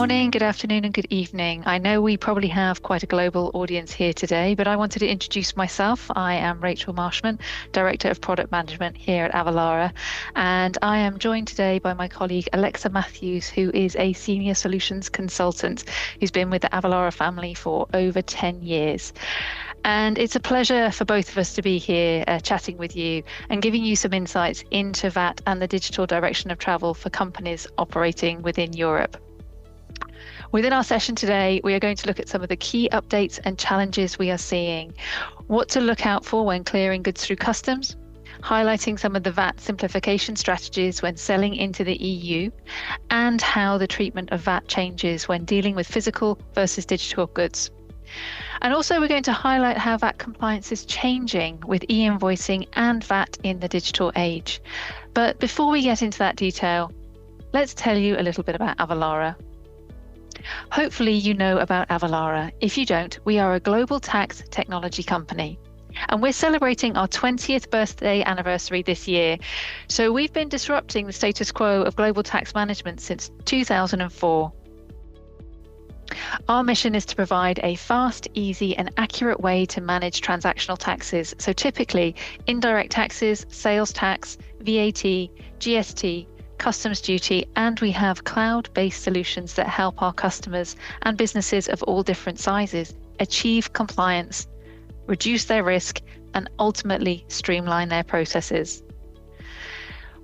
morning, good afternoon, and good evening. I know we probably have quite a global audience here today, but I wanted to introduce myself. I am Rachel Marshman, Director of Product Management here at Avalara, and I am joined today by my colleague Alexa Matthews, who is a Senior Solutions Consultant who's been with the Avalara family for over 10 years. And it's a pleasure for both of us to be here chatting with you and giving you some insights into VAT and the digital direction of travel for companies operating within Europe. Within our session today, we are going to look at some of the key updates and challenges we are seeing, what to look out for when clearing goods through customs, highlighting some of the VAT simplification strategies when selling into the EU, and how the treatment of VAT changes when dealing with physical versus digital goods. And also we're going to highlight how VAT compliance is changing with e-invoicing and VAT in the digital age. But before we get into that detail, let's tell you a little bit about Avalara. Hopefully you know about Avalara. If you don't, we are a global tax technology company. And we're celebrating our 20th birthday anniversary this year. So we've been disrupting the status quo of global tax management since 2004. Our mission is to provide a fast, easy, and accurate way to manage transactional taxes. So typically, indirect taxes, sales tax, VAT, GST, customs duty, and we have cloud-based solutions that help our customers and businesses of all different sizes achieve compliance, reduce their risk, and ultimately streamline their processes.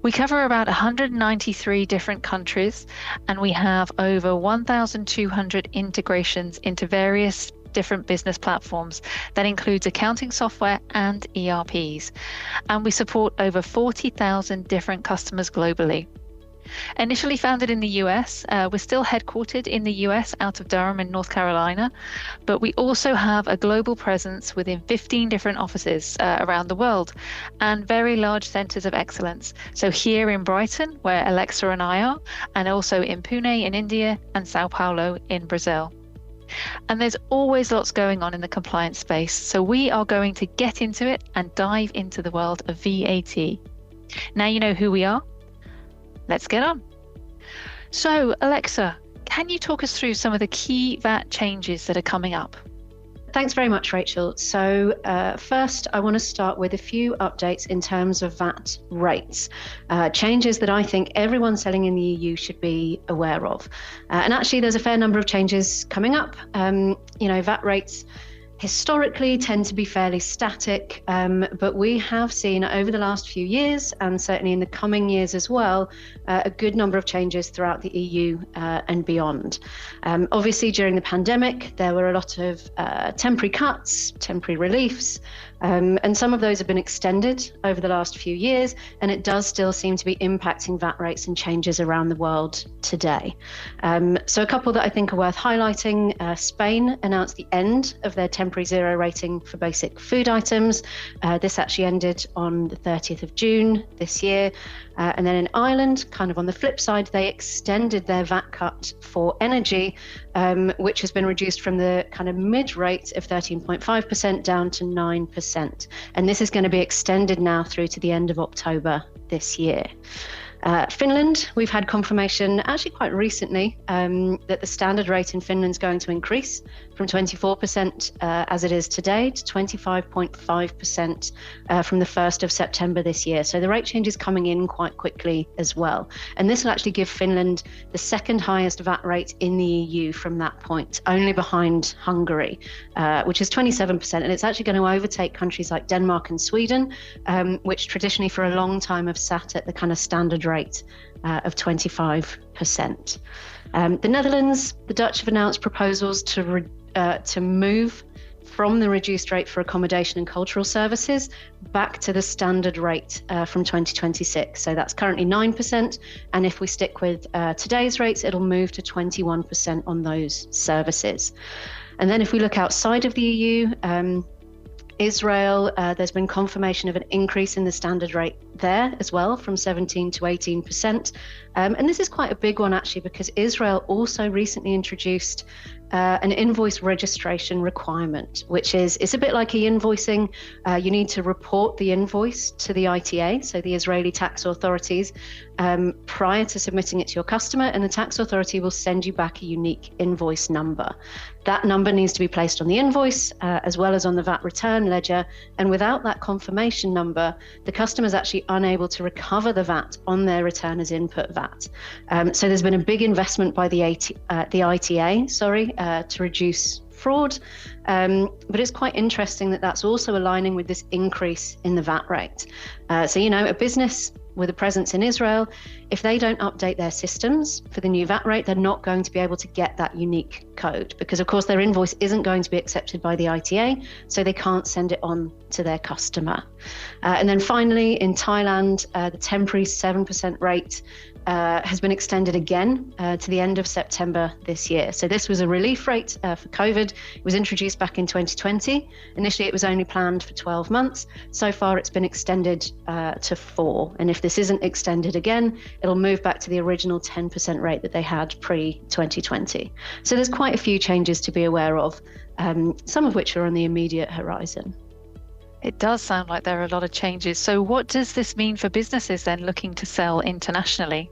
We cover about 193 different countries, and we have over 1,200 integrations into various different business platforms that includes accounting software and ERPs. And we support over 40,000 different customers globally. Initially founded in the US, we're still headquartered in the US out of Durham in North Carolina, but we also have a global presence within 15 different offices around the world and very large centers of excellence. So here in Brighton, where Alexa and I are, and also in Pune in India and Sao Paulo in Brazil. And there's always lots going on in the compliance space, so we are going to get into it and dive into the world of VAT. Now you know who we are. Let's get on. So, Alexa, can you talk us through some of the key VAT changes that are coming up? Thanks very much, Rachel. So first, I want to start with a few updates in terms of VAT rates, changes that I think everyone selling in the EU should be aware of. And actually, there's a fair number of changes coming up. VAT rates historically tend to be fairly static, but we have seen over the last few years, and certainly in the coming years as well, a good number of changes throughout the EU and beyond. Obviously, during the pandemic, there were a lot of temporary cuts, temporary reliefs, and some of those have been extended over the last few years, and it does still seem to be impacting VAT rates and changes around the world today. So a couple that I think are worth highlighting, Spain announced the end of their temporary zero rating for basic food items. This actually ended on the 30th of June this year. And then in Ireland, kind of on the flip side, they extended their VAT cut for energy, which has been reduced from the kind of mid rate of 13.5% down to 9%. And this is going to be extended now through to the end of October this year. Finland, we've had confirmation actually quite recently that the standard rate in Finland is going to increase from 24% as it is today to 25.5% from the 1st of September this year. So the rate change is coming in quite quickly as well. And this will actually give Finland the second highest VAT rate in the EU from that point, only behind Hungary, which is 27%. And it's actually going to overtake countries like Denmark and Sweden, which traditionally for a long time have sat at the kind of standard rate of 25%. The Netherlands, the Dutch have announced proposals to move from the reduced rate for accommodation and cultural services back to the standard rate from 2026. So that's currently 9%. And if we stick with today's rates, it'll move to 21% on those services. And then if we look outside of the EU, Israel, there's been confirmation of an increase in the standard rate there as well, from 17 to 18%. And this is quite a big one, actually, because Israel also recently introduced an invoice registration requirement, which is, it's a bit like e-invoicing. You need to report the invoice to the ITA, so the Israeli tax authorities, prior to submitting it to your customer, and the tax authority will send you back a unique invoice number. That number needs to be placed on the invoice as well as on the VAT return ledger, and without that confirmation number, the customer is actually unable to recover the VAT on their return as input VAT. So there's been a big investment by the ITA, to reduce fraud, but it's quite interesting that that's also aligning with this increase in the VAT rate. So, a business with a presence in Israel, if they don't update their systems for the new VAT rate, they're not going to be able to get that unique code because, of course, their invoice isn't going to be accepted by the ITA, so they can't send it on to their customer. And then finally, in Thailand, the temporary 7% rate has been extended again to the end of September this year. So this was a relief rate for COVID. It was introduced back in 2020. Initially, it was only planned for 12 months. So far, it's been extended to 4. And if this isn't extended again, it'll move back to the original 10% rate that they had pre-2020. So there's quite a few changes to be aware of, some of which are on the immediate horizon. It does sound like there are a lot of changes. So what does this mean for businesses then looking to sell internationally?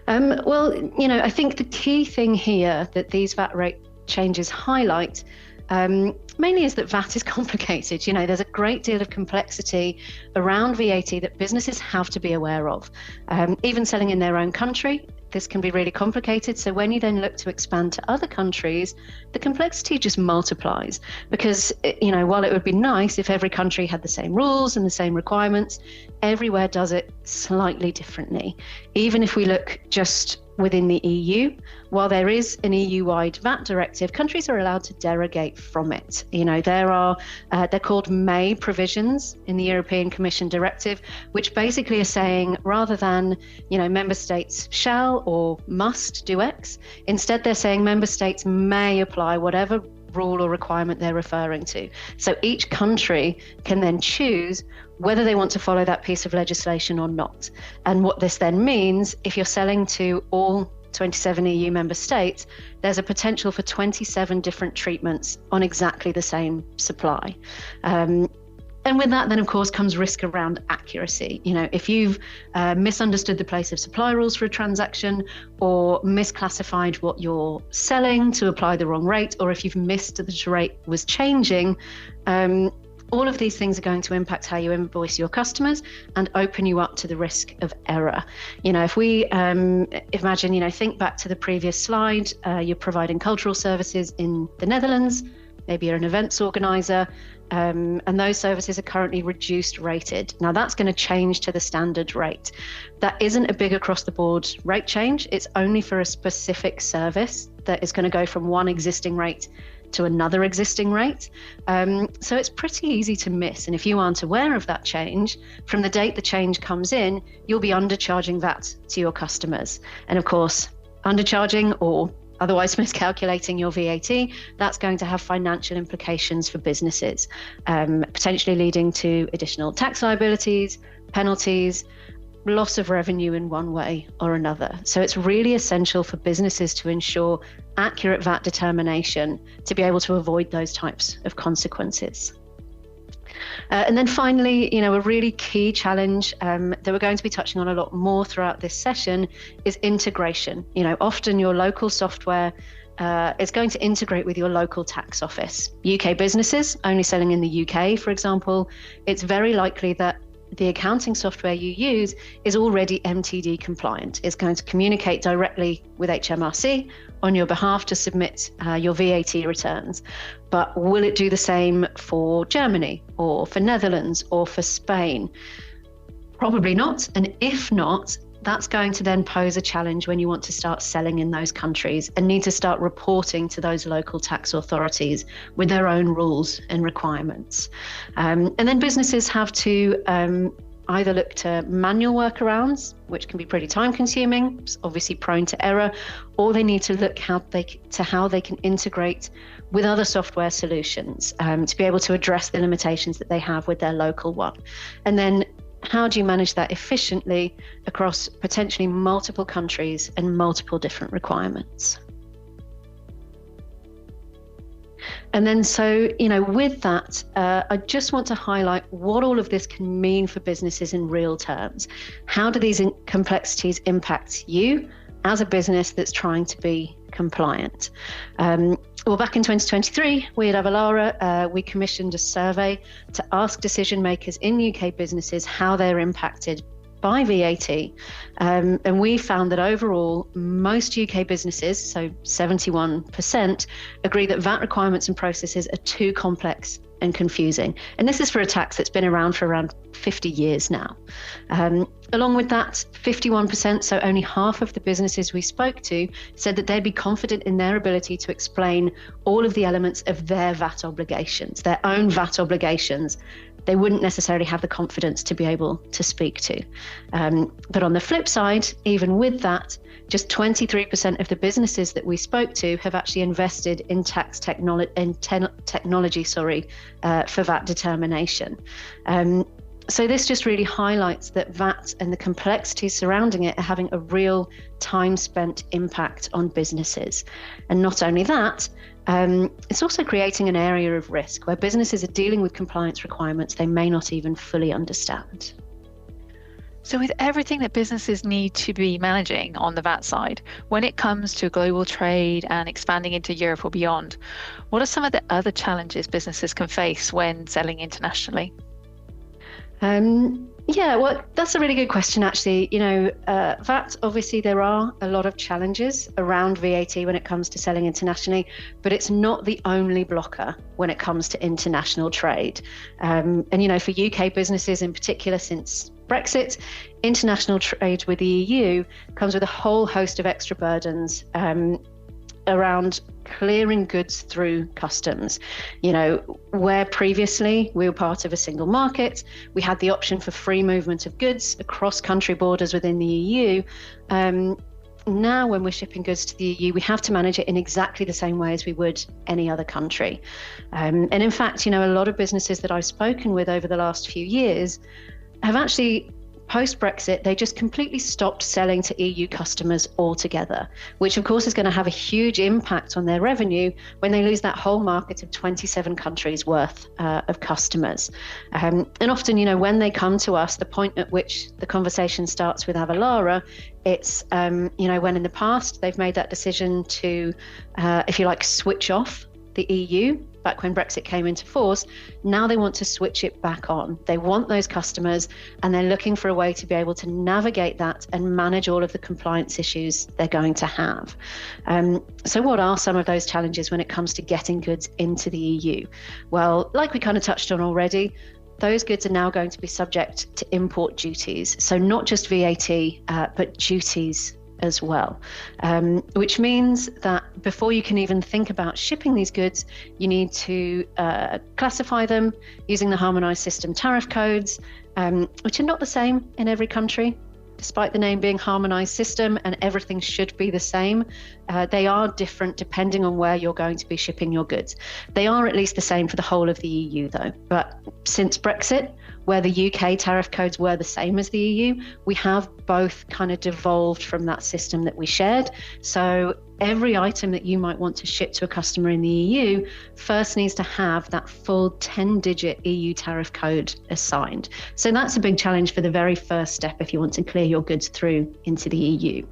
Well, I think the key thing here that these VAT rate changes highlight mainly is that VAT is complicated. There's a great deal of complexity around VAT that businesses have to be aware of. Even selling in their own country, this can be really complicated. So when you then look to expand to other countries, the complexity just multiplies because, while it would be nice if every country had the same rules and the same requirements, everywhere does it slightly differently. Even if we look just within the EU, while there is an EU-wide VAT directive, countries are allowed to derogate from it. They're called May provisions in the European Commission directive, which basically are saying rather than, member states shall or must do X, instead they're saying member states may apply whatever rule or requirement they're referring to. So each country can then choose whether they want to follow that piece of legislation or not. And what this then means, if you're selling to all 27 EU member states, there's a potential for 27 different treatments on exactly the same supply. And with that, then, of course, comes risk around accuracy. If you've misunderstood the place of supply rules for a transaction or misclassified what you're selling to apply the wrong rate, or if you've missed that the rate was changing, all of these things are going to impact how you invoice your customers and open you up to the risk of error. If we imagine, think back to the previous slide, you're providing cultural services in the Netherlands, maybe you're an events organizer, and those services are currently reduced rated. Now that's going to change to the standard rate. That isn't a big across the board rate change. It's only for a specific service that is going to go from one existing rate to another existing rate. So it's pretty easy to miss. And if you aren't aware of that change, from the date the change comes in, you'll be undercharging VAT to your customers. And of course, undercharging or otherwise miscalculating your VAT, that's going to have financial implications for businesses, potentially leading to additional tax liabilities, penalties, loss of revenue in one way or another. So it's really essential for businesses to ensure accurate VAT determination to be able to avoid those types of consequences. And then finally, a really key challenge that we're going to be touching on a lot more throughout this session is integration. Often your local software is going to integrate with your local tax office. UK businesses only selling in the UK, for example, it's very likely that the accounting software you use is already MTD compliant. It's going to communicate directly with HMRC on your behalf to submit your VAT returns. But will it do the same for Germany or for Netherlands or for Spain? Probably not. And if not, that's going to then pose a challenge when you want to start selling in those countries and need to start reporting to those local tax authorities with their own rules and requirements. And then businesses have to either look to manual workarounds, which can be pretty time consuming, obviously prone to error, or they need to look how they can integrate with other software solutions to be able to address the limitations that they have with their local one. And then how do you manage that efficiently across potentially multiple countries and multiple different requirements? And then with that, I just want to highlight what all of this can mean for businesses in real terms. How do these complexities impact you as a business that's trying to be compliant? Well, back in 2023, we at Avalara, we commissioned a survey to ask decision makers in UK businesses how they're impacted by VAT. And we found that overall, most UK businesses, so 71%, agree that VAT requirements and processes are too complex and confusing. And this is for a tax that's been around for around 50 years now. Along with that, 51%, so only half of the businesses we spoke to, said that they'd be confident in their ability to explain all of the elements of their VAT obligations, their own VAT obligations. They wouldn't necessarily have the confidence to be able to speak to. But on the flip side, even with that, just 23% of the businesses that we spoke to have actually invested in tax technology for VAT determination. So this just really highlights that VAT and the complexities surrounding it are having a real time spent impact on businesses. And not only that, it's also creating an area of risk where businesses are dealing with compliance requirements they may not even fully understand. So with everything that businesses need to be managing on the VAT side, when it comes to global trade and expanding into Europe or beyond, what are some of the other challenges businesses can face when selling internationally? Well, that's a really good question, actually. VAT, obviously, there are a lot of challenges around VAT when it comes to selling internationally, but it's not the only blocker when it comes to international trade. For UK businesses in particular, since Brexit, international trade with the EU comes with a whole host of extra burdens around clearing goods through customs. Where previously we were part of a single market, we had the option for free movement of goods across country borders within the EU. Now, when we're shipping goods to the EU, we have to manage it in exactly the same way as we would any other country. And in fact, a lot of businesses that I've spoken with over the last few years have actually, post-Brexit, they just completely stopped selling to EU customers altogether, which of course is going to have a huge impact on their revenue when they lose that whole market of 27 countries worth of customers. And often, when they come to us, the point at which the conversation starts with Avalara, it's, when in the past they've made that decision to, if you like, switch off the EU back when Brexit came into force. Now they want to switch it back on. They want those customers, and they're looking for a way to be able to navigate that and manage all of the compliance issues they're going to have. So what are some of those challenges when it comes to getting goods into the EU? Well, like we kind of touched on already, those goods are now going to be subject to import duties. So not just VAT, but duties as well, which means that before you can even think about shipping these goods, you need to classify them using the harmonized system tariff codes, which are not the same in every country. Despite the name being harmonized system and everything should be the same, they are different depending on where you're going to be shipping your goods. They are at least the same for the whole of the EU though. But since Brexit, where the UK tariff codes were the same as the EU, we have both kind of devolved from that system that we shared. So every item that you might want to ship to a customer in the EU first needs to have that full 10-digit EU tariff code assigned. So that's a big challenge for the very first step if you want to clear your goods through into the EU.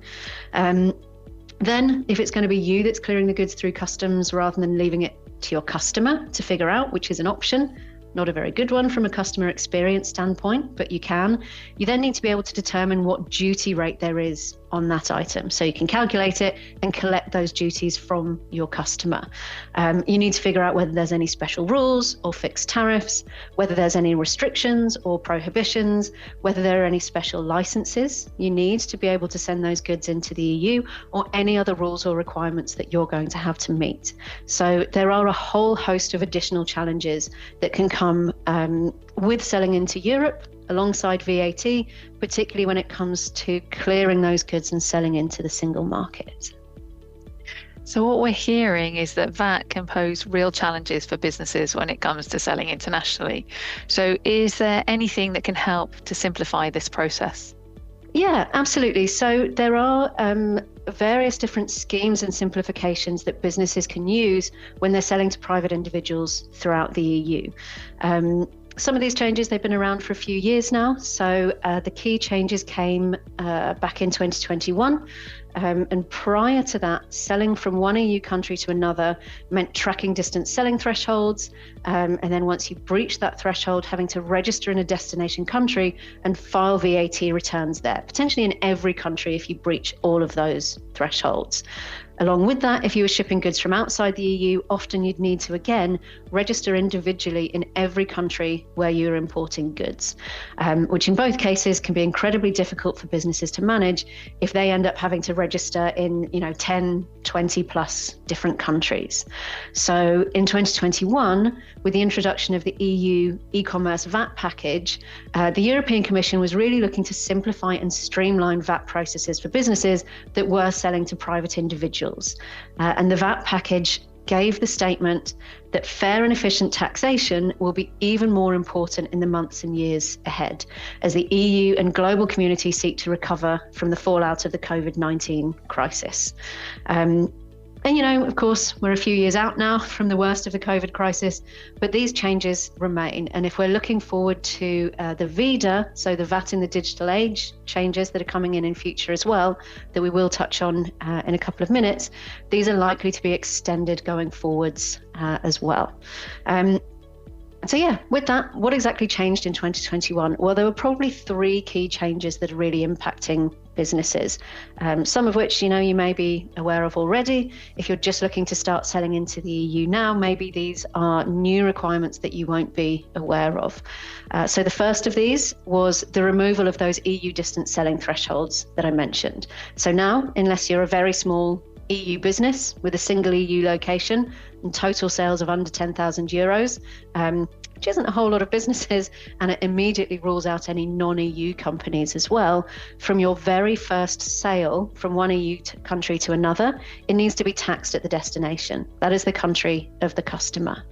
Then, if it's going to be you that's clearing the goods through customs rather than leaving it to your customer to figure out, which is an option, not a very good one from a customer experience standpoint, but you then need to be able to determine what duty rate there is on that item. So you can calculate it and collect those duties from your customer. You need to figure out whether there's any special rules or fixed tariffs, whether there's any restrictions or prohibitions, whether there are any special licenses you need to be able to send those goods into the EU, or any other rules or requirements that you're going to have to meet. So there are a whole host of additional challenges that can come with selling into Europe alongside VAT, particularly when it comes to clearing those goods and selling into the single market. So what we're hearing is that VAT can pose real challenges for businesses when it comes to selling internationally. So is there anything that can help to simplify this process? Yeah, absolutely. So there are various different schemes and simplifications that businesses can use when they're selling to private individuals throughout the EU. Some of these changes, they've been around for a few years now. So the key changes came back in 2021. And prior to that, selling from one EU country to another meant tracking distance selling thresholds. And then once you breach that threshold, having to register in a destination country and file VAT returns there, potentially in every country if you breach all of those thresholds. Along with that, if you were shipping goods from outside the EU, often you'd need to, again, register individually in every country where you're importing goods, which in both cases can be incredibly difficult for businesses to manage if they end up having to register in 10, 20 plus different countries. So in 2021, with the introduction of the EU e-commerce VAT package, the European Commission was really looking to simplify and streamline VAT processes for businesses that were selling to private individuals. And the VAT package gave the statement that fair and efficient taxation will be even more important in the months and years ahead as the EU and global community seek to recover from the fallout of the COVID-19 crisis. And, of course, we're a few years out now from the worst of the COVID crisis, but these changes remain. And if we're looking forward to the VIDA, so the VAT in the digital age changes that are coming in future as well, that we will touch on in a couple of minutes, these are likely to be extended going forwards as well. So yeah, with that, what exactly changed in 2021? Well, there were probably three key changes that are really impacting businesses, some of which, you may be aware of already. If you're just looking to start selling into the EU now, maybe these are new requirements that you won't be aware of. So the first of these was the removal of those EU distance selling thresholds that I mentioned. So now, unless you're a very small EU business with a single EU location and total sales of under 10,000 euros, which isn't a whole lot of businesses, and it immediately rules out any non-EU companies as well. From your very first sale from one EU country to another, it needs to be taxed at the destination. That is the country of the customer.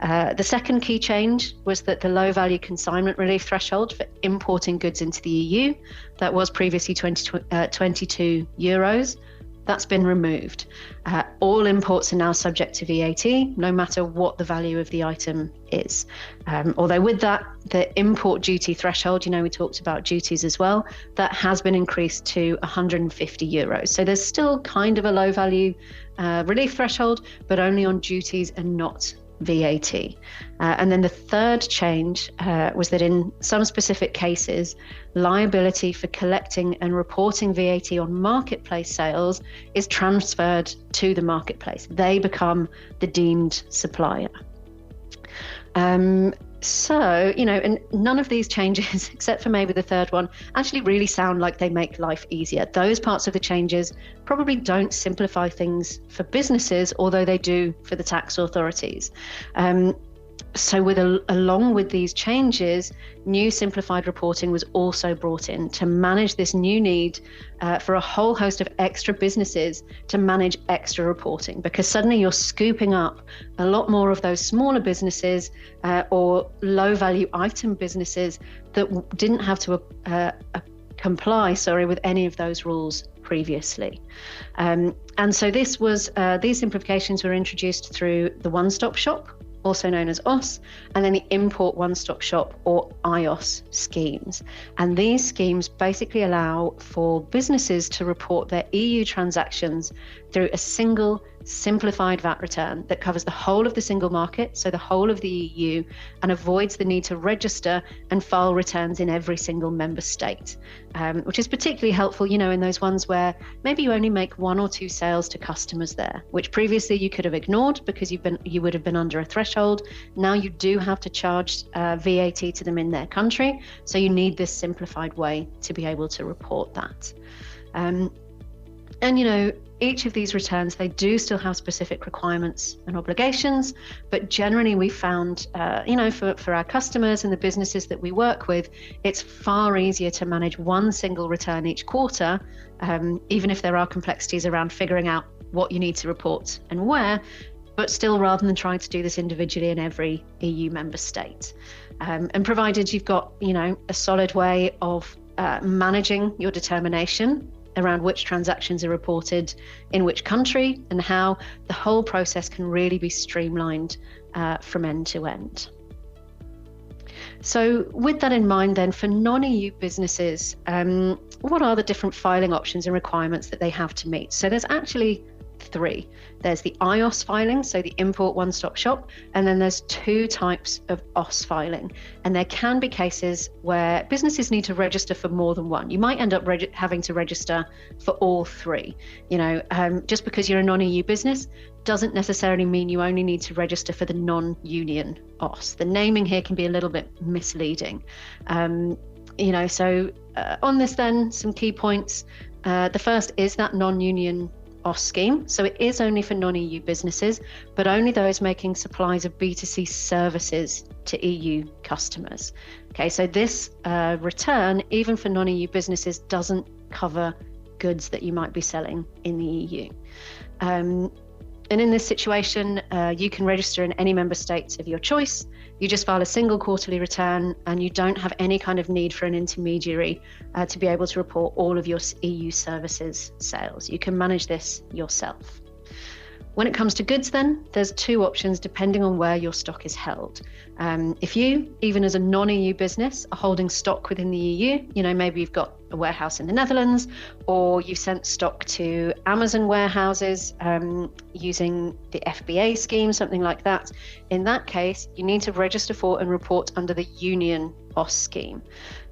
The second key change was that the low value consignment relief threshold for importing goods into the EU, that was previously 22 euros, that's been removed. All imports are now subject to VAT, no matter what the value of the item is. Although with that, the import duty threshold, we talked about duties as well, that has been increased to 150 euros. So there's still kind of a low value relief threshold, but only on duties and not VAT. And then the third change was that in some specific cases, liability for collecting and reporting VAT on marketplace sales is transferred to the marketplace. They become the deemed supplier. So, and none of these changes, except for maybe the third one, actually really sound like they make life easier. Those parts of the changes probably don't simplify things for businesses, although they do for the tax authorities. So along with these changes, new simplified reporting was also brought in to manage this new need for a whole host of extra businesses to manage extra reporting, because suddenly you're scooping up a lot more of those smaller businesses or low value item businesses that didn't have to comply with any of those rules previously. And so these simplifications were introduced through the one-stop shop, also known as OS, and then the Import One-Stop Shop or IOS schemes. And these schemes basically allow for businesses to report their EU transactions through a single simplified VAT return that covers the whole of the single market, so the whole of the EU, and avoids the need to register and file returns in every single member state, which is particularly helpful, in those ones where maybe you only make one or two sales to customers there, which previously you could have ignored because you would have been under a threshold. Now you do have to charge VAT to them in their country, so you need this simplified way to be able to report that. And each of these returns, they do still have specific requirements and obligations, but generally we found, for our customers and the businesses that we work with, it's far easier to manage one single return each quarter, even if there are complexities around figuring out what you need to report and where, but still rather than trying to do this individually in every EU member state. And provided you've got, a solid way of managing your determination around which transactions are reported in which country and how the whole process can really be streamlined from end to end. So with that in mind then, for non-EU businesses, what are the different filing options and requirements that they have to meet? So there's actually 3. There's the IOS filing, so the import one-stop shop, and then there's 2 types of OS filing. And there can be cases where businesses need to register for more than one. You might end up having to register for all 3. Just because you're a non-EU business doesn't necessarily mean you only need to register for the non-union OS. The naming here can be a little bit misleading. On this then, some key points. The first is that non-union OS scheme. So it is only for non-EU businesses, but only those making supplies of B2C services to EU customers. Okay, so this return, even for non-EU businesses, doesn't cover goods that you might be selling in the EU. And in this situation, you can register in any member states of your choice. You just file a single quarterly return, and you don't have any kind of need for an intermediary to be able to report all of your EU services sales. You can manage this yourself. When it comes to goods then, there's 2 options depending on where your stock is held. If you, even as a non-EU business, are holding stock within the EU, maybe you've got a warehouse in the Netherlands, or you've sent stock to Amazon warehouses using the FBA scheme, something like that. In that case, you need to register for and report under the Union OS scheme.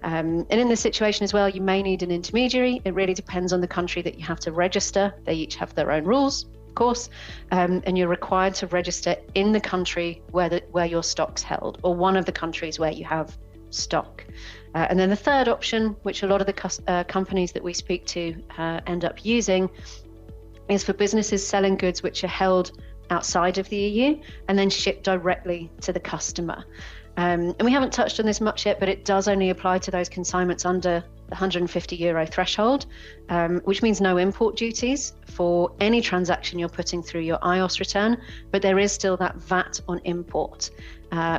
And in this situation as well, you may need an intermediary. It really depends on the country that you have to register. They each have their own rules, of course, and you're required to register in the country where your stock's held, or one of the countries where you have stock. And then the third option, which a lot of the companies that we speak to end up using, is for businesses selling goods which are held outside of the EU and then shipped directly to the customer. And we haven't touched on this much yet, but it does only apply to those consignments under the €150 threshold, which means no import duties for any transaction you're putting through your IOS return, but there is still that VAT on import,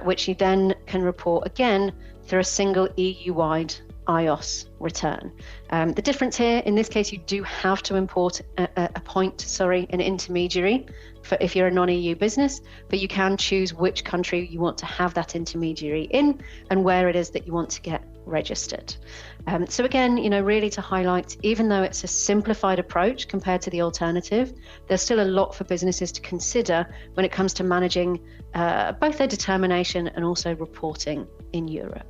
which you then can report again through a single EU-wide IOS return. The difference here, in this case, you do have to appoint an intermediary for if you're a non-EU business, but you can choose which country you want to have that intermediary in and where it is that you want to get registered. So again, really to highlight, even though it's a simplified approach compared to the alternative, there's still a lot for businesses to consider when it comes to managing both their determination and also reporting in Europe.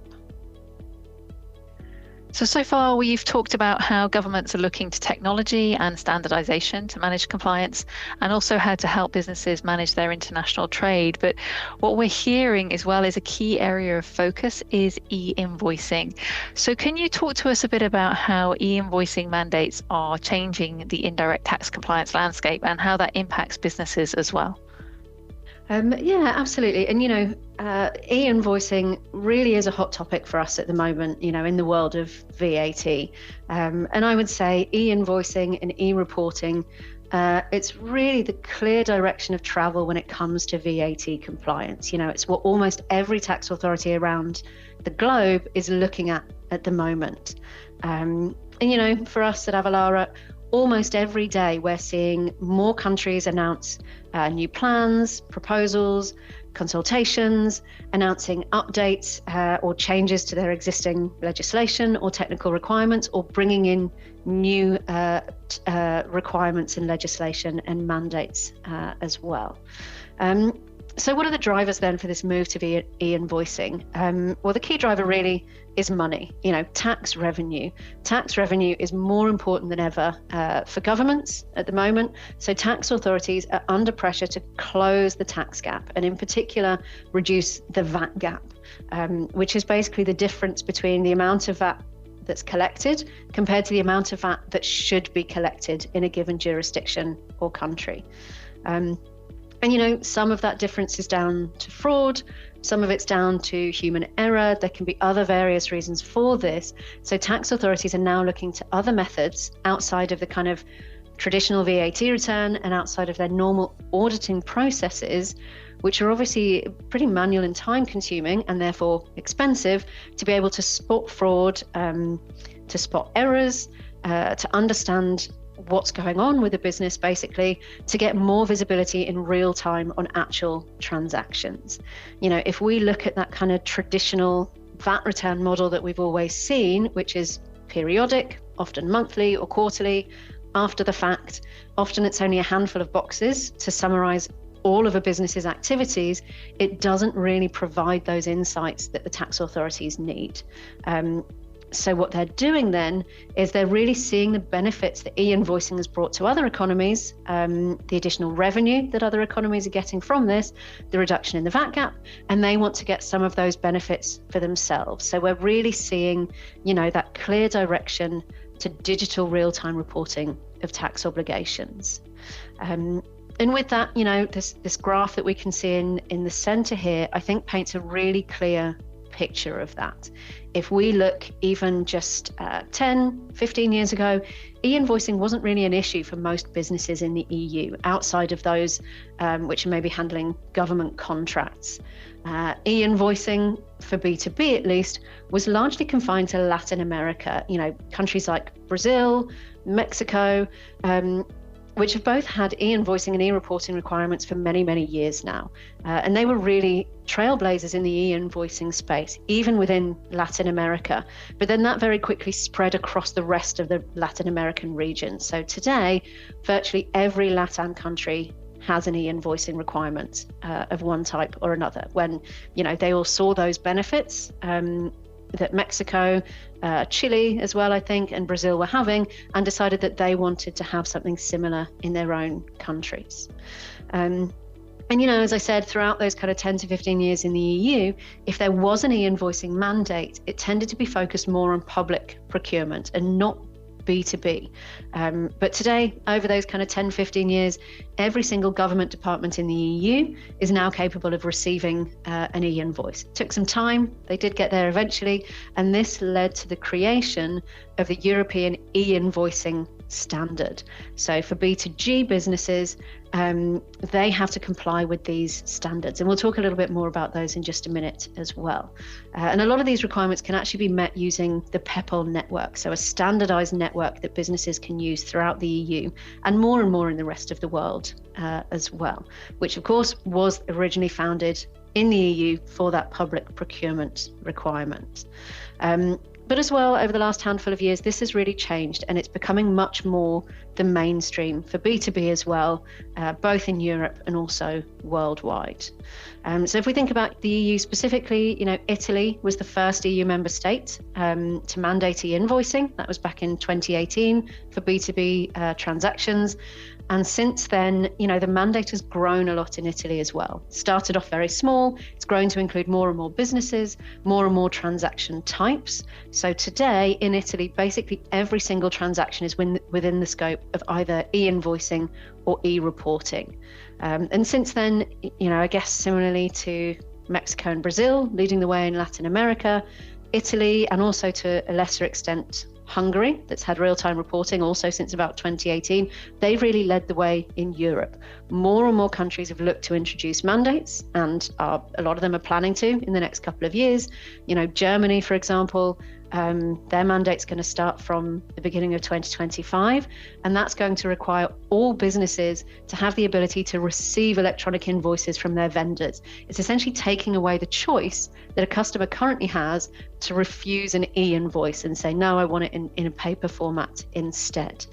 So far we've talked about how governments are looking to technology and standardization to manage compliance, and also how to help businesses manage their international trade. But what we're hearing as well is a key area of focus is e-invoicing. So can you talk to us a bit about how e-invoicing mandates are changing the indirect tax compliance landscape and how that impacts businesses as well? Yeah, absolutely. And, e-invoicing really is a hot topic for us at the moment, in the world of VAT. And I would say e-invoicing and e-reporting, it's really the clear direction of travel when it comes to VAT compliance. It's what almost every tax authority around the globe is looking at the moment. And, for us at Avalara, almost every day we're seeing more countries announce new plans, proposals, consultations, announcing updates or changes to their existing legislation or technical requirements, or bringing in new requirements in legislation and mandates as well. So what are the drivers then for this move to e-invoicing? Well, the key driver really is money, tax revenue. Tax revenue is more important than ever for governments at the moment. So tax authorities are under pressure to close the tax gap, and in particular, reduce the VAT gap, which is basically the difference between the amount of VAT that's collected compared to the amount of VAT that should be collected in a given jurisdiction or country. And some of that difference is down to fraud, some of it's down to human error. There can be other various reasons for this. So tax authorities are now looking to other methods outside of the kind of traditional VAT return and outside of their normal auditing processes, which are obviously pretty manual and time consuming and therefore expensive, to be able to spot fraud, to spot errors, to understand what's going on with the business, basically, to get more visibility in real time on actual transactions. If we look at that kind of traditional VAT return model that we've always seen, which is periodic, often monthly or quarterly, after the fact, often it's only a handful of boxes to summarize all of a business's activities, it doesn't really provide those insights that the tax authorities need. So what they're doing then is they're really seeing the benefits that e-invoicing has brought to other economies, the additional revenue that other economies are getting from this, the reduction in the VAT gap, and they want to get some of those benefits for themselves. So we're really seeing, that clear direction to digital real-time reporting of tax obligations. And with that, this graph that we can see in the center here, I think paints a really clear picture of that. If we look even just 10, 15 years ago, e-invoicing wasn't really an issue for most businesses in the EU, outside of those which are maybe handling government contracts. E-invoicing, for B2B at least, was largely confined to Latin America, countries like Brazil, Mexico, which have both had e-invoicing and e-reporting requirements for many, many years now. And they were really trailblazers in the e-invoicing space, even within Latin America. But then that very quickly spread across the rest of the Latin American region. So today, virtually every LATAM country has an e-invoicing requirement of one type or another. When, they all saw those benefits that Mexico, Chile as well, I think, and Brazil were having, and decided that they wanted to have something similar in their own countries. And, as I said, throughout those kind of 10 to 15 years in the EU, if there was an e-invoicing mandate, it tended to be focused more on public procurement and not B2B. But today, over those kind of 10, 15 years, every single government department in the EU is now capable of receiving an e-invoice. It took some time, they did get there eventually, and this led to the creation of the European e-invoicing standard. So for B2G businesses, they have to comply with these standards. And we'll talk a little bit more about those in just a minute as well. And a lot of these requirements can actually be met using the PEPL network, so a standardized network that businesses can use throughout the EU and more in the rest of the world as well, which of course was originally founded in the EU for that public procurement requirement. But as well, over the last handful of years, this has really changed and it's becoming much more the mainstream for B2B as well, both in Europe and also worldwide. So if we think about the EU specifically, Italy was the first EU member state to mandate e-invoicing. That was back in 2018 for B2B transactions. And since then, the mandate has grown a lot in Italy as well. It started off very small. It's grown to include more and more businesses, more and more transaction types. So today in Italy, basically every single transaction is within the scope of either e-invoicing or e-reporting. And since then, I guess similarly to Mexico and Brazil, leading the way in Latin America, Italy, and also to a lesser extent, Hungary, that's had real-time reporting also since about 2018, they've really led the way in Europe. More and more countries have looked to introduce mandates, and a lot of them are planning to in the next couple of years. Germany, for example, their mandate's going to start from the beginning of 2025, and that's going to require all businesses to have the ability to receive electronic invoices from their vendors. It's essentially taking away the choice that a customer currently has to refuse an e-invoice and say, no, I want it in a paper format instead.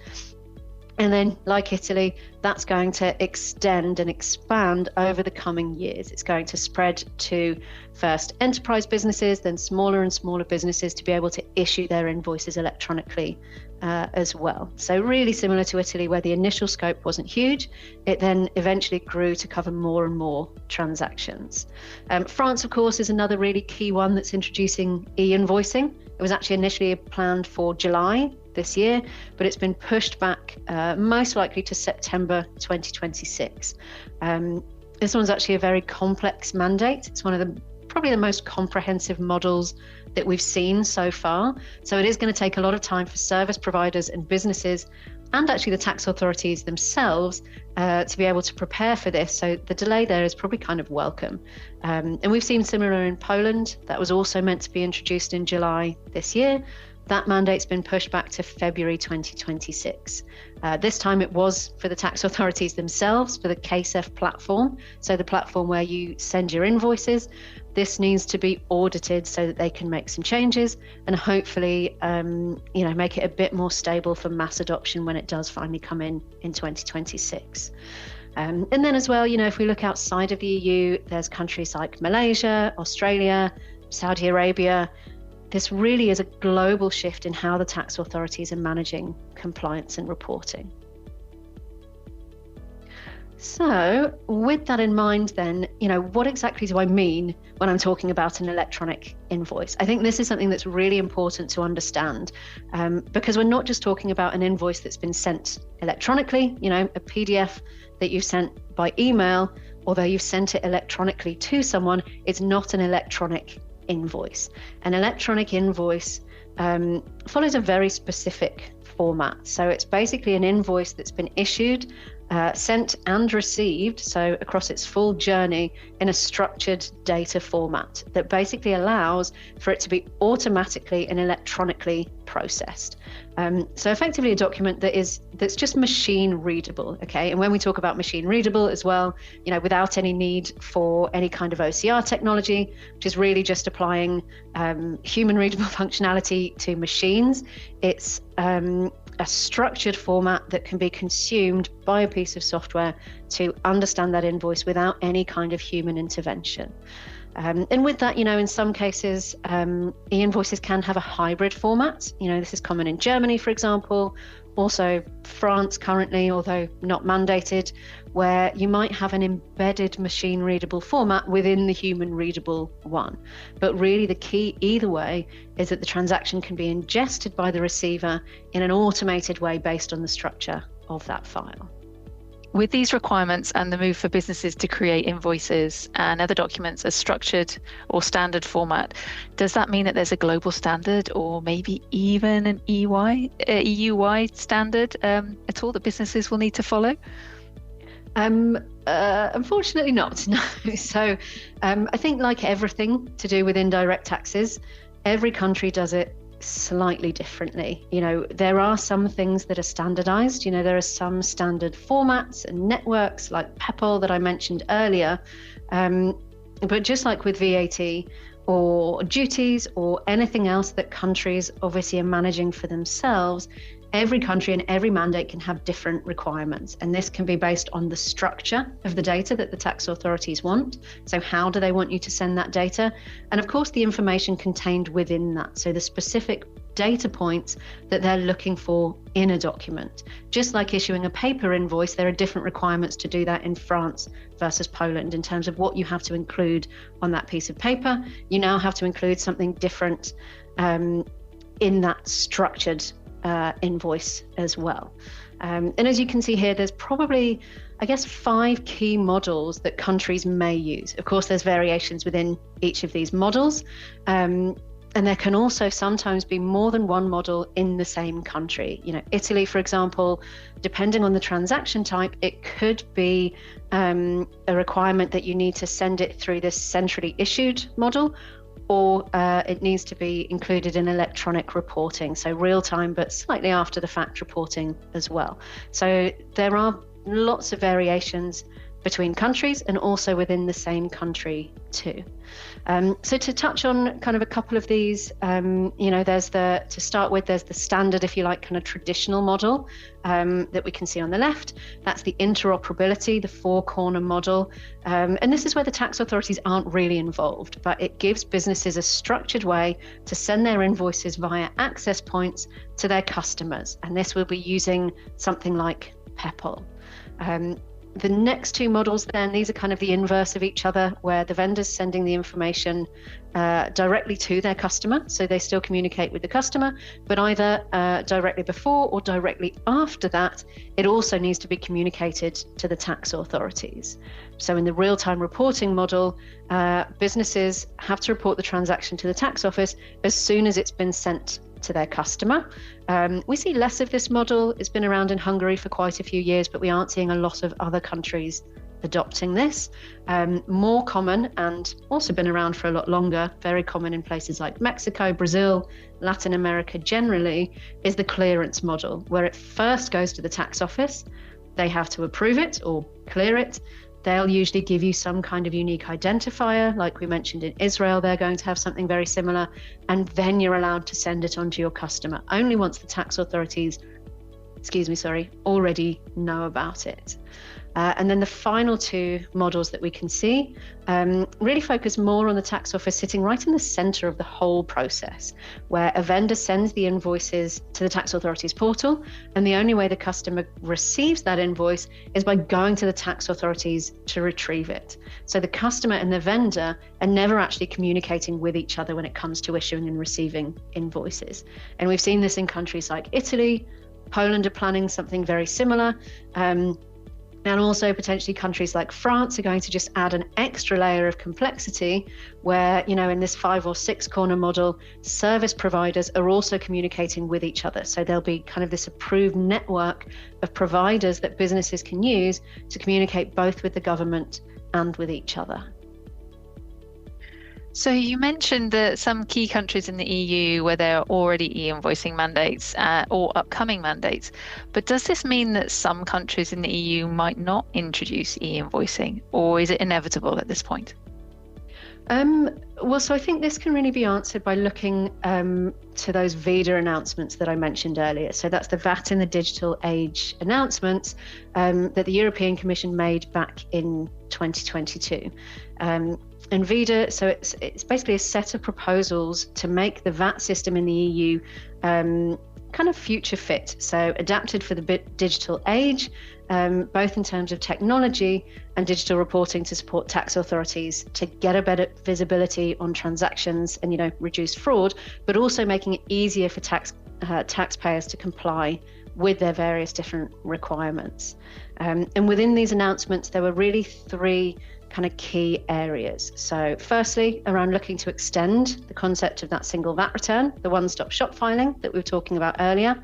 And then, like Italy, that's going to extend and expand over the coming years. It's going to spread to first enterprise businesses, then smaller and smaller businesses to be able to issue their invoices electronically as well. So really similar to Italy, where the initial scope wasn't huge, it then eventually grew to cover more and more transactions. France, of course, is another really key one that's introducing e-invoicing. It was actually initially planned for July this year, but it's been pushed back most likely to September 2026. This one's actually a very complex mandate. It's one of probably the most comprehensive models that we've seen so far. So it is going to take a lot of time for service providers and businesses, and actually the tax authorities themselves, to be able to prepare for this. So the delay there is probably kind of welcome. And we've seen similar in Poland. That was also meant to be introduced in July this year. That mandate's been pushed back to February 2026. This time it was for the tax authorities themselves, for the KSEF platform, so the platform where you send your invoices. This needs to be audited so that they can make some changes and hopefully make it a bit more stable for mass adoption when it does finally come in 2026. And then as well, if we look outside of the EU, there's countries like Malaysia, Australia, Saudi Arabia. This really is a global shift in how the tax authorities are managing compliance and reporting. So with that in mind then, what exactly do I mean when I'm talking about an electronic invoice? I think this is something that's really important to understand because we're not just talking about an invoice that's been sent electronically, a PDF that you've sent by email, although you've sent it electronically to someone, it's not an electronic invoice. An electronic invoice follows a very specific format. So it's basically an invoice that's been issued, sent and received, so across its full journey in a structured data format that basically allows for it to be automatically and electronically processed. So effectively a document that's just machine readable, okay? And when we talk about machine readable as well, without any need for any kind of OCR technology, which is really just applying human readable functionality to machines, it's a structured format that can be consumed by a piece of software to understand that invoice without any kind of human intervention. And with that, in some cases, e-invoices can have a hybrid format. This is common in Germany, for example, also France currently, although not mandated, where you might have an embedded machine readable format within the human readable one. But really the key either way is that the transaction can be ingested by the receiver in an automated way based on the structure of that file. With these requirements and the move for businesses to create invoices and other documents as structured or standard format, does that mean that there's a global standard or maybe even an EU-wide standard at all that businesses will need to follow? Unfortunately not, no. So I think like everything to do with indirect taxes, every country does it slightly differently. There are some things that are standardized. There are some standard formats and networks like PEPL that I mentioned earlier. But just like with VAT or duties or anything else that countries obviously are managing for themselves, every country and every mandate can have different requirements. And this can be based on the structure of the data that the tax authorities want. So how do they want you to send that data? And of course, the information contained within that. So the specific data points that they're looking for in a document. Just like issuing a paper invoice, there are different requirements to do that in France versus Poland in terms of what you have to include on that piece of paper. You now have to include something different in that structured invoice as well. And as you can see here, there's probably, 5 key models that countries may use. Of course, there's variations within each of these models. And there can also sometimes be more than one model in the same country. Italy, for example, depending on the transaction type, it could be a requirement that you need to send it through this centrally issued model, or it needs to be included in electronic reporting, so real-time but slightly after the fact reporting as well. So there are lots of variations between countries and also within the same country too. So to touch on kind of a couple of these, there's to start with, there's the standard, if you like, kind of traditional model that we can see on the left. That's the interoperability, the 4-corner model. And this is where the tax authorities aren't really involved, but it gives businesses a structured way to send their invoices via access points to their customers. And this will be using something like PEPL. The next 2 models then, these are kind of the inverse of each other, where the vendor's sending the information directly to their customer. So they still communicate with the customer, but either directly before or directly after that, it also needs to be communicated to the tax authorities. So in the real-time reporting model, businesses have to report the transaction to the tax office as soon as it's been sent to their customer. We see less of this model. It's been around in Hungary for quite a few years, but we aren't seeing a lot of other countries adopting this. More common, and also been around for a lot longer, very common in places like Mexico, Brazil, Latin America generally, is the clearance model, where it first goes to the tax office. They have to approve it or clear it. They'll usually give you some kind of unique identifier. Like we mentioned in Israel, they're going to have something very similar. And then you're allowed to send it on to your customer, only once the tax authorities, already know about it. And then the final two models that we can see really focus more on the tax office sitting right in the center of the whole process, where a vendor sends the invoices to the tax authorities portal, and the only way the customer receives that invoice is by going to the tax authorities to retrieve it. So the customer and the vendor are never actually communicating with each other when it comes to issuing and receiving invoices. And we've seen this in countries like Italy. Poland are planning something very similar. And also potentially countries like France are going to just add an extra layer of complexity where, in this 5 or 6 corner model, service providers are also communicating with each other. So there'll be kind of this approved network of providers that businesses can use to communicate both with the government and with each other. So you mentioned that some key countries in the EU where there are already e-invoicing mandates or upcoming mandates, but does this mean that some countries in the EU might not introduce e-invoicing, or is it inevitable at this point? So I think this can really be answered by looking to those VEDA announcements that I mentioned earlier. So that's the VAT in the Digital Age announcements that the European Commission made back in 2022. And VEDA, so it's basically a set of proposals to make the VAT system in the EU kind of future fit, so adapted for the digital age, both in terms of technology and digital reporting to support tax authorities to get a better visibility on transactions and reduce fraud, but also making it easier for taxpayers to comply with their various different requirements. And within these announcements, there were really 3 kind of key areas. So firstly, around looking to extend the concept of that single VAT return, the one-stop shop filing that we were talking about earlier.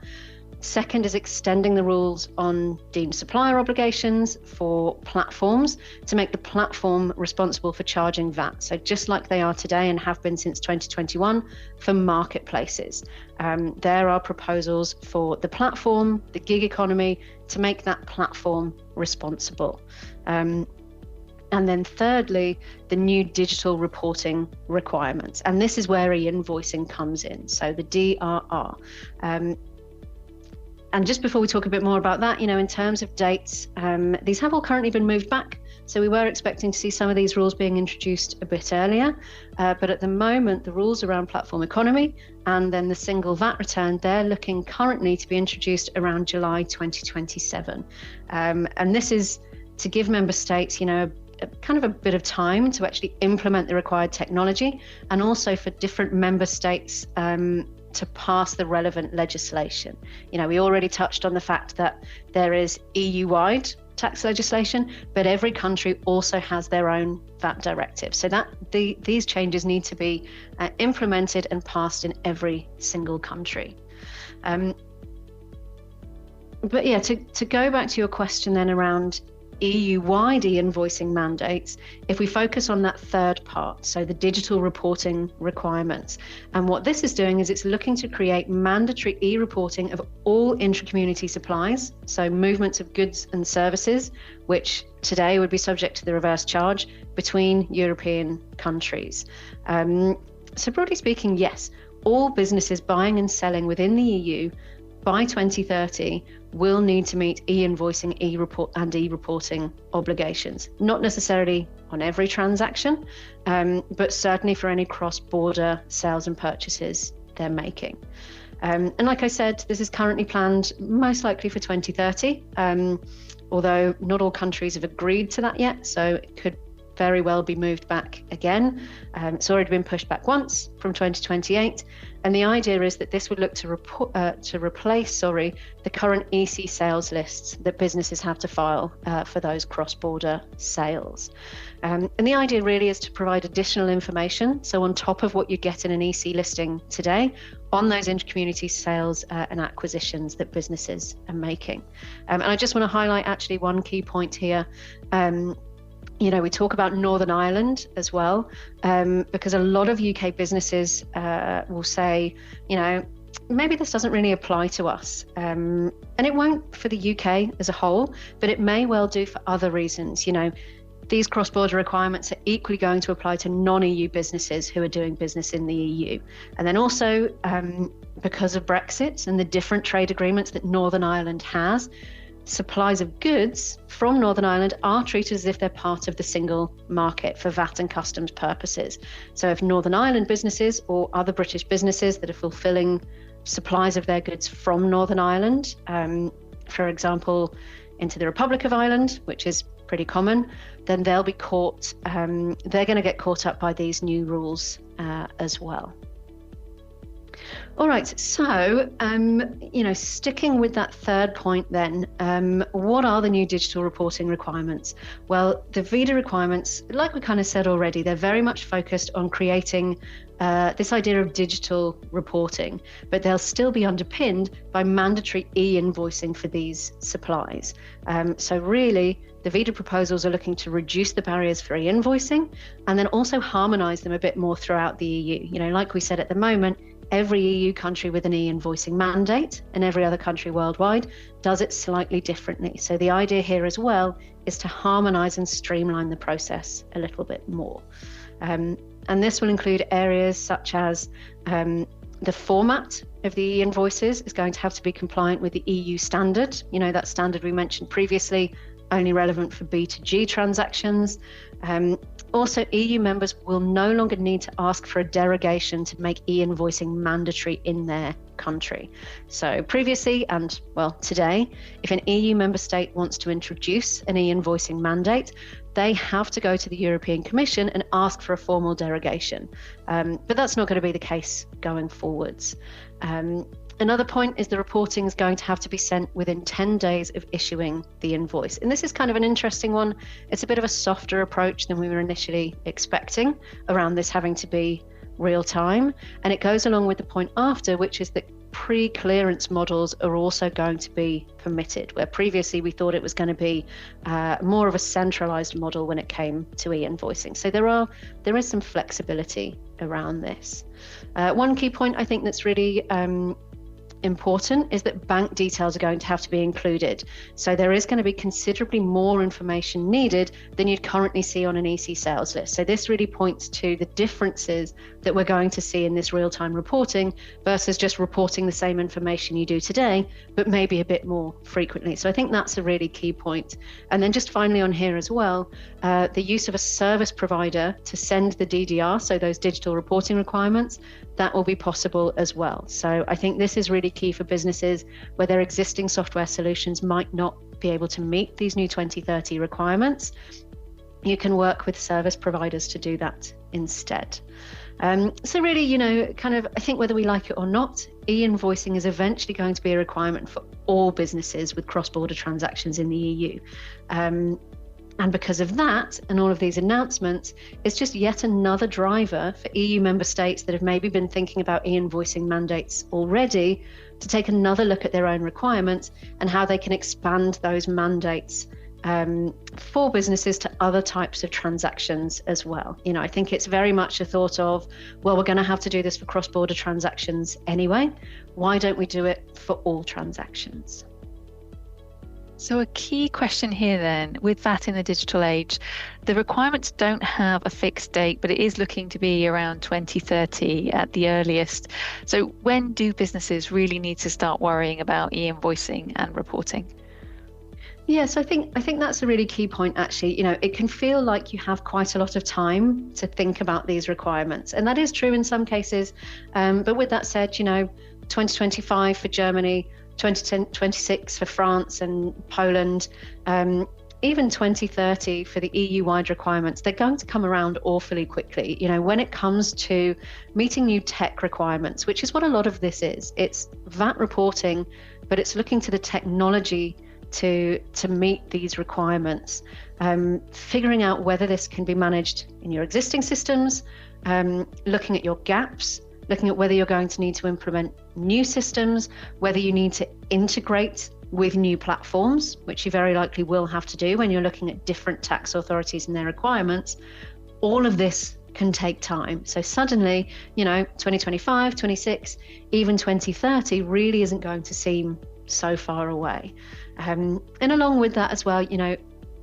Second is extending the rules on deemed supplier obligations for platforms to make the platform responsible for charging VAT. So just like they are today and have been since 2021 for marketplaces. There are proposals for the platform, the gig economy, to make that platform responsible. And then thirdly, the new digital reporting requirements. And this is where e-invoicing comes in, so the DRR. And just before we talk a bit more about that, in terms of dates, these have all currently been moved back. So we were expecting to see some of these rules being introduced a bit earlier. But at the moment, the rules around platform economy and then the single VAT return, they're looking currently to be introduced around July 2027. And this is to give member states, kind of a bit of time to actually implement the required technology, and also for different member states to pass the relevant legislation. We already touched on the fact that there is EU-wide tax legislation, but every country also has their own VAT directive. So that these changes need to be implemented and passed in every single country. But yeah, to go back to your question then around EU-wide e-invoicing mandates, if we focus on that third part, so the digital reporting requirements, and what this is doing is it's looking to create mandatory e-reporting of all intra-community supplies, so movements of goods and services, which today would be subject to the reverse charge between European countries. So broadly speaking, yes, all businesses buying and selling within the EU by 2030 will need to meet e-invoicing, e-reporting obligations. Not necessarily on every transaction, but certainly for any cross-border sales and purchases they're making. And like I said, this is currently planned most likely for 2030, although not all countries have agreed to that yet, so it could very well be moved back again. It's already been pushed back once from 2028, and the idea is that this would look to replace the current EC sales lists that businesses have to file for those cross-border sales. And the idea really is to provide additional information, so on top of what you get in an EC listing today, on those inter-community sales and acquisitions that businesses are making. And I just want to highlight actually one key point here. We talk about Northern Ireland as well, because a lot of UK businesses will say, maybe this doesn't really apply to us. And it won't for the UK as a whole, but it may well do for other reasons. These cross-border requirements are equally going to apply to non-EU businesses who are doing business in the EU. And then also, because of Brexit and the different trade agreements that Northern Ireland has, supplies of goods from Northern Ireland are treated as if they're part of the single market for VAT and customs purposes. So if Northern Ireland businesses or other British businesses that are fulfilling supplies of their goods from Northern Ireland, for example, into the Republic of Ireland, which is pretty common, then they'll be caught, they're going to get caught up by these new rules as well. All right, so, sticking with that third point then, what are the new digital reporting requirements? Well, the VAT requirements, like we kind of said already, they're very much focused on creating this idea of digital reporting, but they'll still be underpinned by mandatory e-invoicing for these supplies. So really, the VAT proposals are looking to reduce the barriers for e-invoicing and then also harmonise them a bit more throughout the EU. Like we said at the moment, every EU country with an e-invoicing mandate and every other country worldwide does it slightly differently. So the idea here as well is to harmonise and streamline the process a little bit more. And this will include areas such as the format of the e-invoices is going to have to be compliant with the EU standard. That standard we mentioned previously, only relevant for B2G transactions. Also, EU members will no longer need to ask for a derogation to make e-invoicing mandatory in their country. So previously, and well, today, if an EU member state wants to introduce an e-invoicing mandate, they have to go to the European Commission and ask for a formal derogation. But that's not going to be the case going forwards. Another point is the reporting is going to have to be sent within 10 days of issuing the invoice. And this is kind of an interesting one. It's a bit of a softer approach than we were initially expecting around this having to be real time. And it goes along with the point after, which is that pre-clearance models are also going to be permitted, where previously we thought it was going to be more of a centralized model when it came to e-invoicing. So there is some flexibility around this. One key point I think that's really important is that bank details are going to have to be included. So there is going to be considerably more information needed than you'd currently see on an EC sales list. So this really points to the differences that we're going to see in this real-time reporting versus just reporting the same information you do today, but maybe a bit more frequently. So I think that's a really key point. And then just finally on here as well, the use of a service provider to send the DDR, so those digital reporting requirements, that will be possible as well. So I think this is really key for businesses where their existing software solutions might not be able to meet these new 2030 requirements. You can work with service providers to do that instead. So really, I think whether we like it or not, e-invoicing is eventually going to be a requirement for all businesses with cross-border transactions in the EU. And because of that, and all of these announcements, it's just yet another driver for EU member states that have maybe been thinking about e-invoicing mandates already to take another look at their own requirements and how they can expand those mandates for businesses to other types of transactions as well. I think it's very much a thought of, well, we're going to have to do this for cross-border transactions anyway. Why don't we do it for all transactions? So a key question here then, with VAT in the digital age, the requirements don't have a fixed date, but it is looking to be around 2030 at the earliest. So when do businesses really need to start worrying about e-invoicing and reporting? Yes, I think that's a really key point, actually. It can feel like you have quite a lot of time to think about these requirements. And that is true in some cases. But with that said, 2025 for Germany, 2026 for France and Poland, even 2030 for the EU-wide requirements, they're going to come around awfully quickly. When it comes to meeting new tech requirements, which is what a lot of this is, it's VAT reporting, but it's looking to the technology to meet these requirements, figuring out whether this can be managed in your existing systems, looking at your gaps, looking at whether you're going to need to implement new systems, whether you need to integrate with new platforms, which you very likely will have to do when you're looking at different tax authorities and their requirements. All of this can take time. So suddenly, 2025, 26, even 2030 really isn't going to seem so far away. And along with that as well,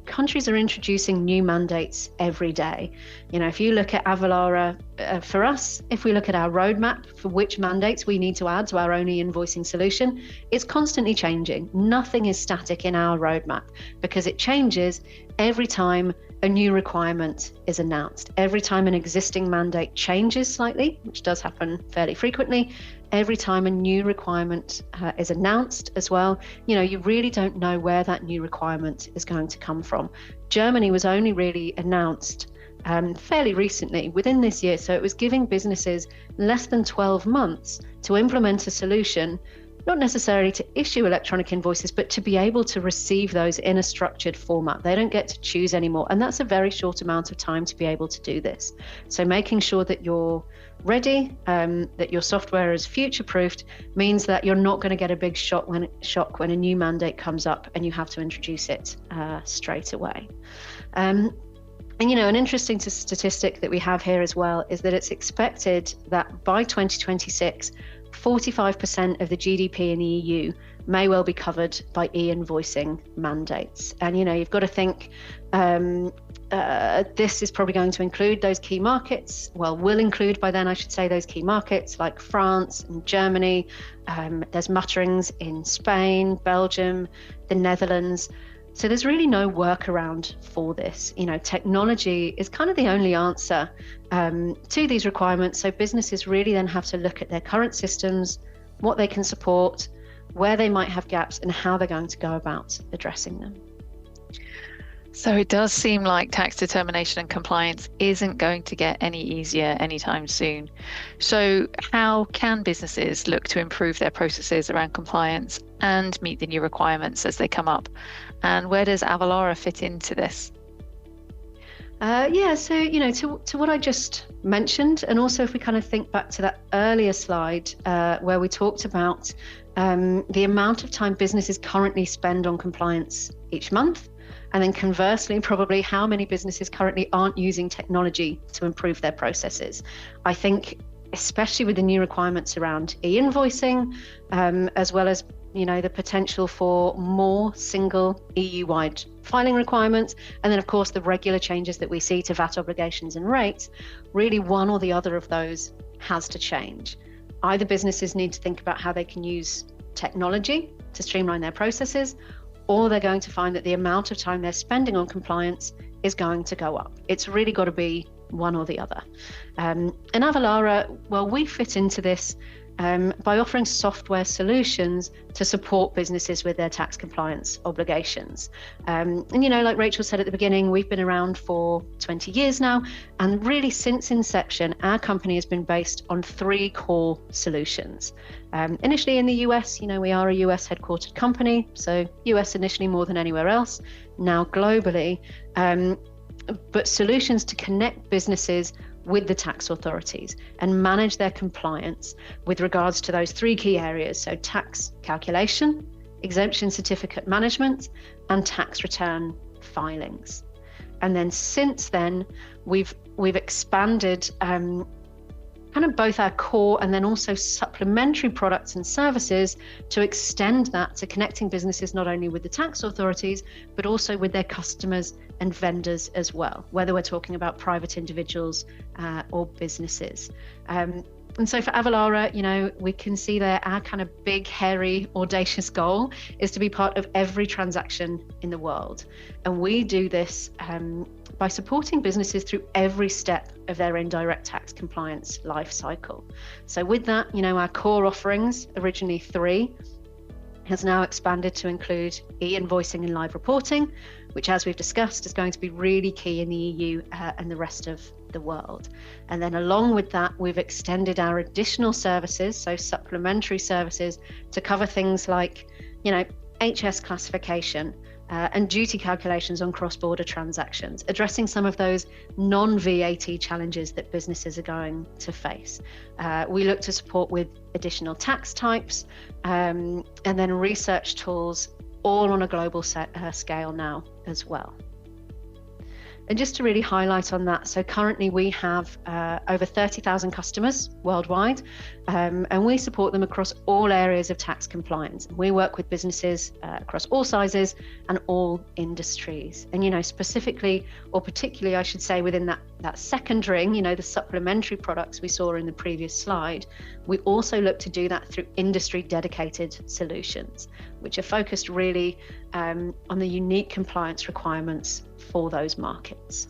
countries are introducing new mandates every day. If you look at Avalara, for us, if we look at our roadmap for which mandates we need to add to our own e-invoicing solution, it's constantly changing. Nothing is static in our roadmap because it changes every time a new requirement is announced. Every time an existing mandate changes slightly, which does happen fairly frequently, every time a new requirement is announced as well, you really don't know where that new requirement is going to come from. Germany was only really announced fairly recently, within this year, so it was giving businesses less than 12 months to implement a solution, not necessarily to issue electronic invoices, but to be able to receive those in a structured format. They don't get to choose anymore, and that's a very short amount of time to be able to do this. So making sure that you're ready, that your software is future-proofed, means that you're not going to get a big shock when a new mandate comes up and you have to introduce it straight away. And an interesting statistic that we have here as well is that it's expected that by 2026, 45% of the GDP in the EU may well be covered by e-invoicing mandates. And, you've got to think this is probably going to include those key markets. Well, will include by then, I should say, those key markets like France and Germany. There's mutterings in Spain, Belgium, the Netherlands. So there's really no workaround for this. Technology is kind of the only answer to these requirements. So businesses really then have to look at their current systems, what they can support, where they might have gaps, and how they're going to go about addressing them. So it does seem like tax determination and compliance isn't going to get any easier anytime soon. So how can businesses look to improve their processes around compliance and meet the new requirements as they come up? And where does Avalara fit into this? So, to what I just mentioned, and also if we kind of think back to that earlier slide where we talked about the amount of time businesses currently spend on compliance each month, and then conversely, probably how many businesses currently aren't using technology to improve their processes. I think, especially with the new requirements around e-invoicing, as well as the potential for more single EU-wide filing requirements, and then of course the regular changes that we see to VAT obligations and rates, really one or the other of those has to change. Either businesses need to think about how they can use technology to streamline their processes, or they're going to find that the amount of time they're spending on compliance is going to go up. It's really got to be one or the other. And Avalara, well, we fit into this by offering software solutions to support businesses with their tax compliance obligations. And like Rachel said at the beginning, we've been around for 20 years now, and really since inception, our company has been based on 3 core solutions. Initially in the US, we are a US headquartered company, so US initially more than anywhere else, now globally, but solutions to connect businesses with the tax authorities and manage their compliance with regards to those 3 key areas. So tax calculation, exemption certificate management, and tax return filings. And then since then, we've expanded kind of both our core and then also supplementary products and services to extend that to connecting businesses not only with the tax authorities, but also with their customers and vendors as well, whether we're talking about private individuals or businesses. And so for Avalara, we can see there our kind of big, hairy, audacious goal is to be part of every transaction in the world. And we do this by supporting businesses through every step of their indirect tax compliance life cycle. So with that, our core offerings, originally 3, has now expanded to include e-invoicing and live reporting, which, as we've discussed, is going to be really key in the EU and the rest of the world. And then along with that, we've extended our additional services, so supplementary services, to cover things like, HS classification and duty calculations on cross-border transactions, addressing some of those non-VAT challenges that businesses are going to face. We look to support with additional tax types and then research tools all on a global scale now as well. And just to really highlight on that, so currently we have over 30,000 customers worldwide, and we support them across all areas of tax compliance. We work with businesses across all sizes and all industries. And, you know, specifically, or particularly, I should say, within that second ring, you know, the supplementary products we saw in the previous slide, we also look to do that through industry dedicated solutions, which are focused really on the unique compliance requirements for those markets.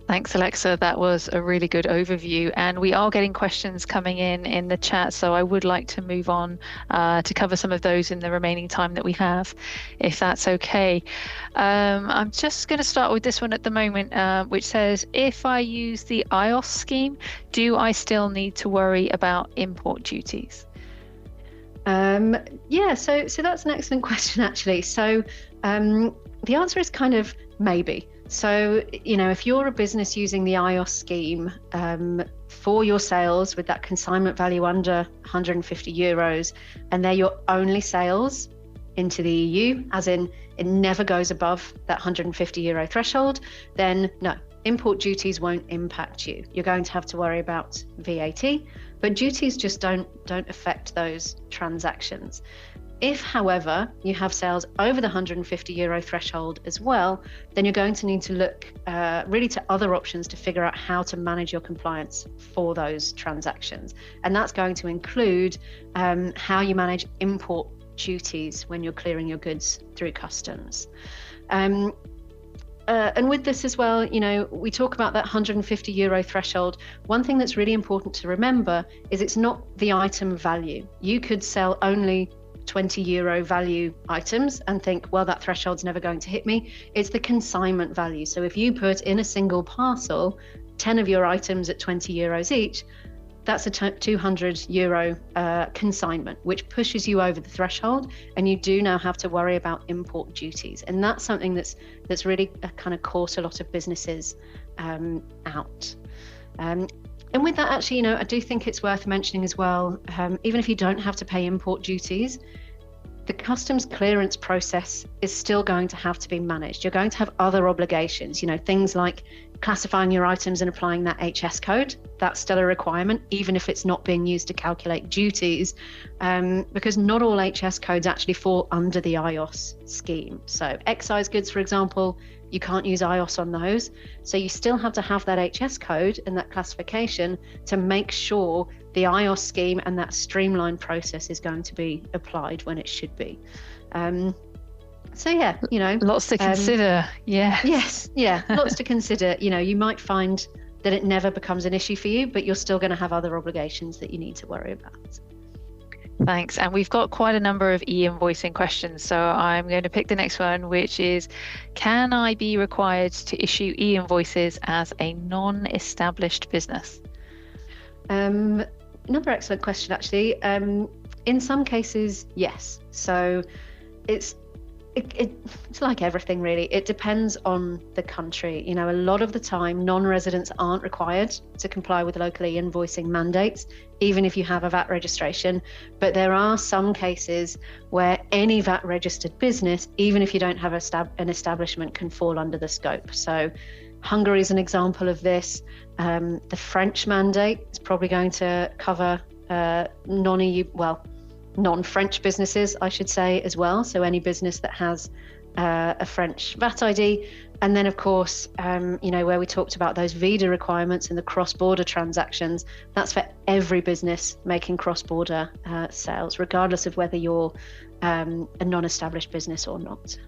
Thanks, Alexa. That was a really good overview. And we are getting questions coming in the chat, so I would like to move on to cover some of those in the remaining time that we have, if that's okay. I'm just going to start with this one at the moment, which says, if I use the iOS scheme, do I still need to worry about import duties? Yeah, so that's an excellent question, actually. So the answer is kind of maybe. So, you know, if you're a business using the iOS scheme for your sales with that consignment value under 150 euros, and they're your only sales into the EU, as in it never goes above that 150 euro threshold, then no, import duties won't impact you. You're going to have to worry about VAT, but duties just don't affect those transactions. If, however, you have sales over the 150 euro threshold as well, then you're going to need to look really to other options to figure out how to manage your compliance for those transactions. And that's going to include how you manage import duties when you're clearing your goods through customs. And with this as well, you know, we talk about that 150 euro threshold. One thing that's really important to remember is it's not the item value. You could sell only 20 euro value items and think, well, that threshold's never going to hit me. It's the consignment value. So if you put in a single parcel 10 of your items at 20 euros each, that's a 200 euro consignment, which pushes you over the threshold, and you do now have to worry about import duties. And that's something that's really kind of caught a lot of businesses out. And with that, actually, you know, I do think it's worth mentioning as well, even if you don't have to pay import duties, the customs clearance process is still going to have to be managed. You're going to have other obligations, you know, things like classifying your items and applying that HS code. That's still a requirement, even if it's not being used to calculate duties, because not all HS codes actually fall under the iOS scheme. So excise goods, for example, you can't use iOS on those. So you still have to have that HS code and that classification to make sure the iOS scheme and that streamlined process is going to be applied when it should be. So yeah, you know, lots to consider. Yes, lots to consider. You know, you might find that it never becomes an issue for you, but you're still going to have other obligations that you need to worry about. Thanks. And we've got quite a number of e-invoicing questions. So I'm going to pick the next one, which is, can I be required to issue e-invoices as a non-established business? Another excellent question, actually. In some cases, yes. So it's like everything, really. It depends on the country. You know, a lot of the time, non-residents aren't required to comply with local e-invoicing mandates, even if you have a VAT registration. But there are some cases where any VAT registered business, even if you don't have an establishment, can fall under the scope. So Hungary is an example of this. The French mandate is probably going to cover non-French businesses, I should say, as well. So any business that has a French VAT ID. And then, of course, you know, where we talked about those VIDA requirements and the cross-border transactions, that's for every business making cross-border sales, regardless of whether you're a non-established business or not.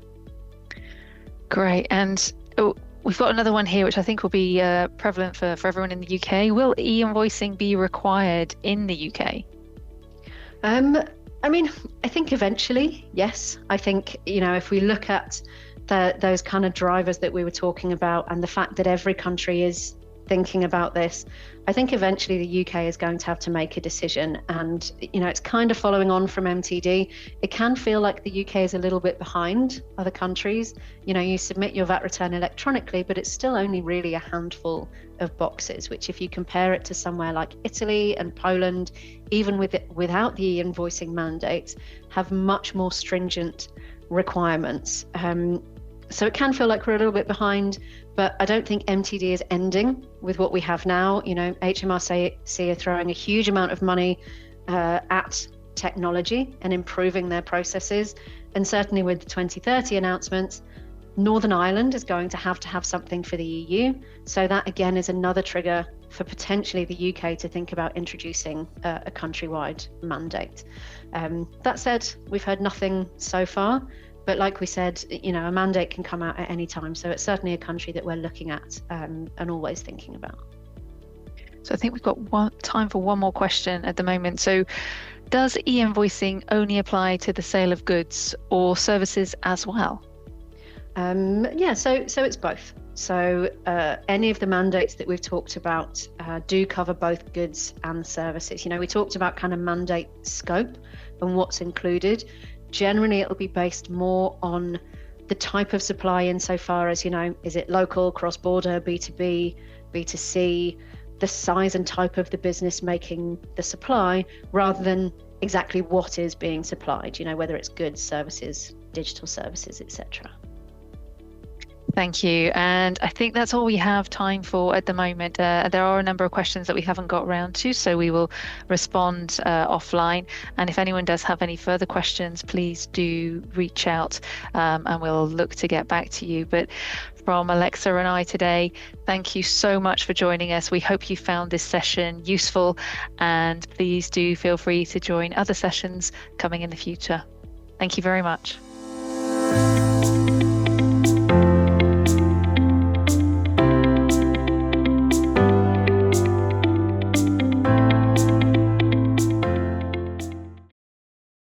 Great. And we've got another one here, which I think will be prevalent for everyone in the UK. Will e-invoicing be required in the UK? I mean, I think eventually, yes. I think, you know, if we look at those kind of drivers that we were talking about, and the fact that every country is thinking about this. I think eventually the UK is going to have to make a decision, and it's kind of following on from MTD. It can feel like the UK is a little bit behind other countries. You submit your VAT return electronically, but it's still only really a handful of boxes, which if you compare it to somewhere like Italy and Poland, even without the e-invoicing mandates, have much more stringent requirements. So it can feel like we're a little bit behind, but I don't think MTD is ending with what we have now. HMRC are throwing a huge amount of money at technology and improving their processes. And certainly with the 2030 announcements, Northern Ireland is going to have something for the EU. So that again is another trigger for potentially the UK to think about introducing a countrywide mandate. That said, we've heard nothing so far. But like we said, a mandate can come out at any time. So it's certainly a country that we're looking at and always thinking about. So I think we've got time for one more question at the moment. So does e-invoicing only apply to the sale of goods or services as well? So it's both. So any of the mandates that we've talked about do cover both goods and services. We talked about kind of mandate scope and what's included. Generally, it'll be based more on the type of supply insofar as, is it local, cross-border, B2B, B2C, the size and type of the business making the supply, rather than exactly what is being supplied, whether it's goods, services, digital services, etc. Thank you. And I think that's all we have time for at the moment. There are a number of questions that we haven't got around to, so we will respond offline. And if anyone does have any further questions, please do reach out and we'll look to get back to you. But from Alexa and I today, thank you so much for joining us. We hope you found this session useful, and please do feel free to join other sessions coming in the future. Thank you very much.